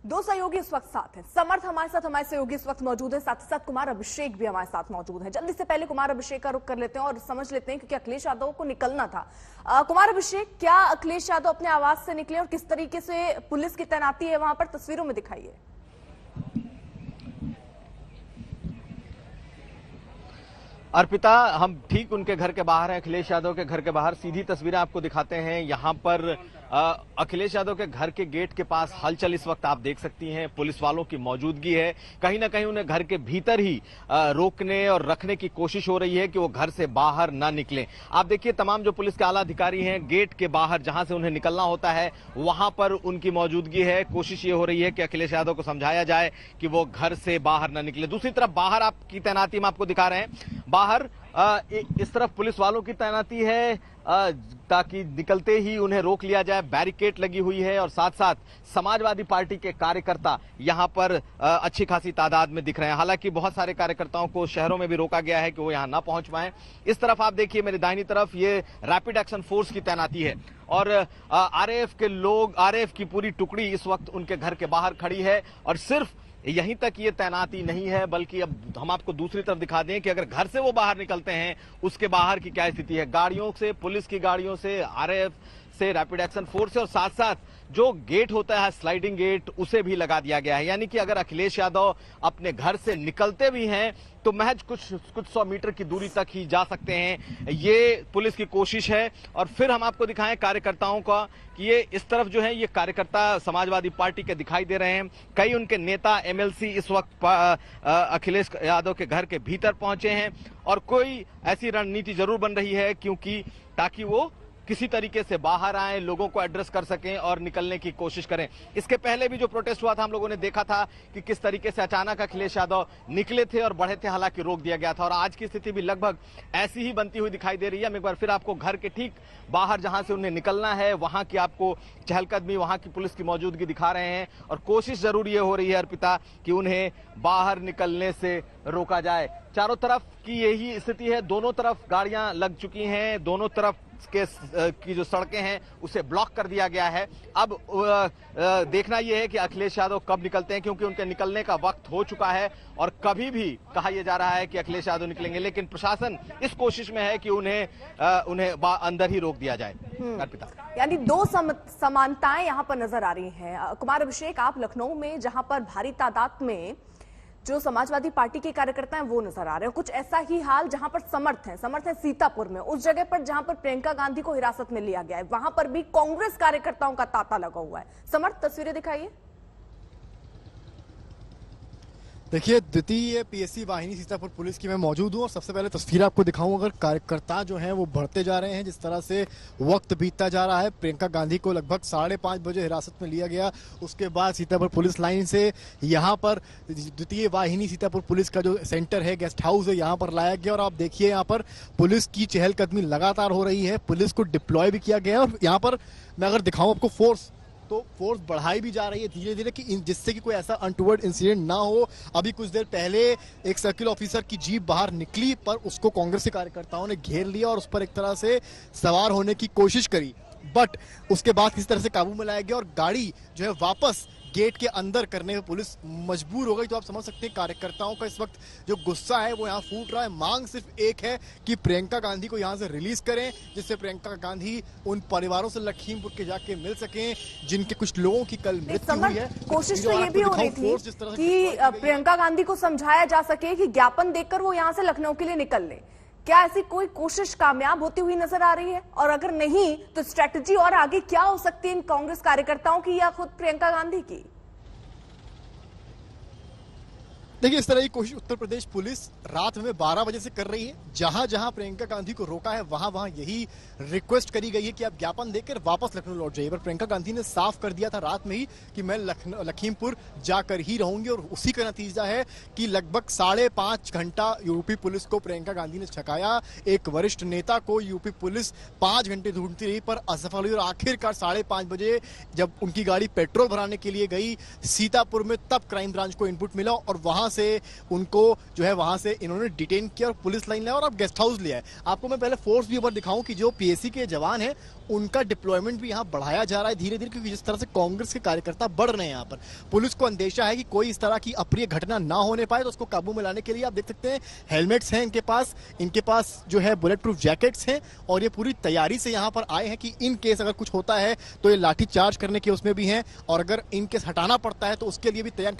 दो सहयोगी इस वक्त साथ हैं। समर्थ हमारे सहयोगी इस वक्त मौजूद है, साथ ही साथ कुमार अभिषेक भी हमारे साथ मौजूद है। जल्दी से पहले कुमार अभिषेक का रुख कर लेते हैं और समझ लेते हैं, क्योंकि अखिलेश यादव को निकलना था। कुमार अभिषेक, क्या अखिलेश यादव अपने आवास से निकले और किस तरीके से पुलिस की तैनाती है वहां पर, तस्वीरों में दिखाइए। अर्पिता, हम ठीक उनके घर के बाहर हैं, अखिलेश यादव के घर के बाहर। सीधी तस्वीरें आपको दिखाते हैं। यहाँ पर अखिलेश यादव के घर के गेट के पास हलचल इस वक्त आप देख सकती हैं। पुलिस वालों की मौजूदगी है। कहीं ना कहीं उन्हें घर के भीतर ही रोकने और रखने की कोशिश हो रही है कि वो घर से बाहर ना निकलें। आप देखिए, तमाम जो पुलिस के आला अधिकारी हैं, गेट के बाहर जहां से उन्हें निकलना होता है वहां पर उनकी मौजूदगी है। कोशिश ये हो रही है कि अखिलेश यादव को समझाया जाए कि वो घर से बाहर ना निकले। दूसरी तरफ बाहर आपकी तैनाती हम आपको दिखा रहे हैं। बाहर इस तरफ पुलिस वालों की तैनाती है ताकि निकलते ही उन्हें रोक लिया जाए। बैरिकेड लगी हुई है और साथ साथ समाजवादी पार्टी के कार्यकर्ता यहां पर अच्छी खासी तादाद में दिख रहे हैं। हालांकि बहुत सारे कार्यकर्ताओं को शहरों में भी रोका गया है कि वो यहां ना पहुंच पाए। इस तरफ आप देखिए, मेरी दाहिनी तरफ ये रैपिड एक्शन फोर्स की तैनाती है और आरएएफ के लोग, आरएएफ की पूरी टुकड़ी इस वक्त उनके घर के बाहर खड़ी है। और सिर्फ यहीं तक ये तैनाती नहीं है, बल्कि अब हम आपको दूसरी तरफ दिखा दें कि अगर घर से वो बाहर निकलते हैं उसके बाहर की क्या स्थिति है। गाड़ियों से, पुलिस की गाड़ियों से, आरएएफ से, रैपिड एक्शन फोर्स से और साथ साथ जो गेट होता है स्लाइडिंग गेट, उसे भी लगा दिया गया है। यानी कि अगर अखिलेश यादव अपने घर से निकलते भी हैं तो महज कुछ 100 मीटर की दूरी तक ही जा सकते हैं। ये पुलिस की कोशिश है। और फिर हम आपको दिखाएं कार्यकर्ताओं का कि ये इस तरफ जो है ये कार्यकर्ता समाजवादी पार्टी के दिखाई दे रहे हैं। कई उनके नेता, एमएलसी इस वक्त अखिलेश यादव के घर के भीतर पहुंचे हैं और कोई ऐसी रणनीति जरूर बन रही है क्योंकि ताकि वो किसी तरीके से बाहर आए, लोगों को एड्रेस कर सकें और निकलने की कोशिश करें। इसके पहले भी जो प्रोटेस्ट हुआ था, हम लोगों ने देखा था कि किस तरीके से अचानक अखिलेश यादव निकले थे और बढ़े थे, हालांकि रोक दिया गया था। और आज की स्थिति भी लगभग ऐसी ही बनती हुई दिखाई दे रही है। हम एक बार फिर आपको घर के ठीक बाहर जहां से उन्हें निकलना है वहां की आपको चहलकदमी, वहां की पुलिस की मौजूदगी दिखा रहे हैं और कोशिश जरूर ये हो रही है अर्पिता कि उन्हें बाहर निकलने से रोका जाए। चारों तरफ की यही स्थिति है। दोनों तरफ गाड़ियां लग चुकी हैं, दोनों तरफ की जो सड़कें हैं उसे ब्लॉक कर दिया गया है। अब देखना यह है कि अखिलेश यादव कब निकलते हैं, क्योंकि उनके निकलने का वक्त हो चुका है और कभी भी कहा यह जा रहा है कि अखिलेश यादव निकलेंगे, लेकिन प्रशासन इस कोशिश में है कि उन्हें अंदर ही रोक दिया जाए। अर्पिता, यानी दो समानताएं यहां पर नजर आ रही हैं। कुमार अभिषेक, आप लखनऊ में जहां पर भारी तादाद में जो समाजवादी पार्टी के कार्यकर्ता हैं वो नजर आ रहे हैं, कुछ ऐसा ही हाल जहां पर समर्थ है सीतापुर में, उस जगह पर जहां पर प्रियंका गांधी को हिरासत में लिया गया है, वहां पर भी कांग्रेस कार्यकर्ताओं का तांता लगा हुआ है। समर्थ, तस्वीरें दिखाइए। देखिए, द्वितीय पीएससी वाहिनी सीतापुर पुलिस की मैं मौजूद हूँ और सबसे पहले तस्वीर आपको दिखाऊं। अगर कार्यकर्ता जो हैं वो बढ़ते जा रहे हैं, जिस तरह से वक्त बीतता जा रहा है। प्रियंका गांधी को लगभग 5:30 बजे हिरासत में लिया गया। उसके बाद सीतापुर पुलिस लाइन से यहाँ पर द्वितीय वाहिनी सीतापुर पुलिस का जो सेंटर है, गेस्ट हाउस है, यहाँ पर लाया गया। और आप देखिए, यहाँ पर पुलिस की चहलकदमी लगातार हो रही है। पुलिस को डिप्लॉय भी किया गया है और यहाँ पर मैं अगर दिखाऊं आपको फोर्स बढ़ाई भी जा रही है धीरे धीरे, कि जिससे कि कोई ऐसा अनटूवर्ड इंसिडेंट ना हो। अभी कुछ देर पहले एक सर्किल ऑफिसर की जीप बाहर निकली, पर उसको कांग्रेस के कार्यकर्ताओं ने घेर लिया और उस पर एक तरह से सवार होने की कोशिश करी, बट उसके बाद किसी तरह से काबू में लाया गया और गाड़ी जो है वापस गेट के अंदर करने में पुलिस मजबूर हो गई। तो आप समझ सकते हैं कार्यकर्ताओं का इस वक्त जो गुस्सा है वो यहाँ फूट रहा है। मांग सिर्फ एक है कि प्रियंका गांधी को यहाँ से रिलीज करें, जिससे प्रियंका गांधी उन परिवारों से लखीमपुर के जाके मिल सकें जिनके कुछ लोगों की कल मृत्यु हुई है। कोशिश तो ये भी हो रही थी कि प्रियंका गांधी को समझाया जा सके कि ज्ञापन देकर वो यहाँ से लखनऊ के लिए निकल ले। क्या ऐसी कोई कोशिश कामयाब होती हुई नजर आ रही है? और अगर नहीं तो स्ट्रेटजी और आगे क्या हो सकती है इन कांग्रेस कार्यकर्ताओं की या खुद प्रियंका गांधी की? देखिए, इस तरह की कोशिश उत्तर प्रदेश पुलिस रात में 12 बजे से कर रही है। जहां जहां प्रियंका गांधी को रोका है वहां वहां यही रिक्वेस्ट करी गई है कि आप ज्ञापन देकर वापस लखनऊ लौट जाइए। पर प्रियंका गांधी ने साफ कर दिया था रात में ही कि मैं लखीमपुर जाकर ही रहूंगी और उसी का नतीजा है कि लगभग 5.5 घंटा यूपी पुलिस को प्रियंका गांधी ने छकाया। एक वरिष्ठ नेता को यूपी पुलिस 5 घंटे ढूंढती रही पर असफल हुई और आखिरकार 5:30 बजे जब उनकी गाड़ी पेट्रोल भराने के लिए गई सीतापुर में, तब क्राइम ब्रांच को इनपुट मिला और वहां वहां से उनको जो है वहां से इन्होंने डिटेन किया और पुलिस लाइन लाया और अब गेस्ट हाउस लिया है। आपको मैं पहले फोर्स भी ऊपर दिखाऊं कि जो पीएसी के जवान हैं उनका डिप्लॉयमेंट भी यहाँ बढ़ाया जा रहा है धीरे धीरे, क्योंकि जिस तरह से कांग्रेस के कार्यकर्ता बढ़ रहे हैं यहाँ पर, पुलिस को अंदेशा है कि कोई इस तरह की अप्रिय घटना ना होने पाए। तो उसको काबू में लाने के लिए आप देख सकते हैं हेलमेट्स हैं इनके पास जो है बुलेट प्रूफ जैकेट्स हैं और ये पूरी तैयारी से यहाँ पर आए हैं कि इन केस अगर कुछ होता है तो ये लाठी चार्ज करने के उसमें भी हैं और अगर इन केस हटाना पड़ता है तो उसके लिए भी तैयार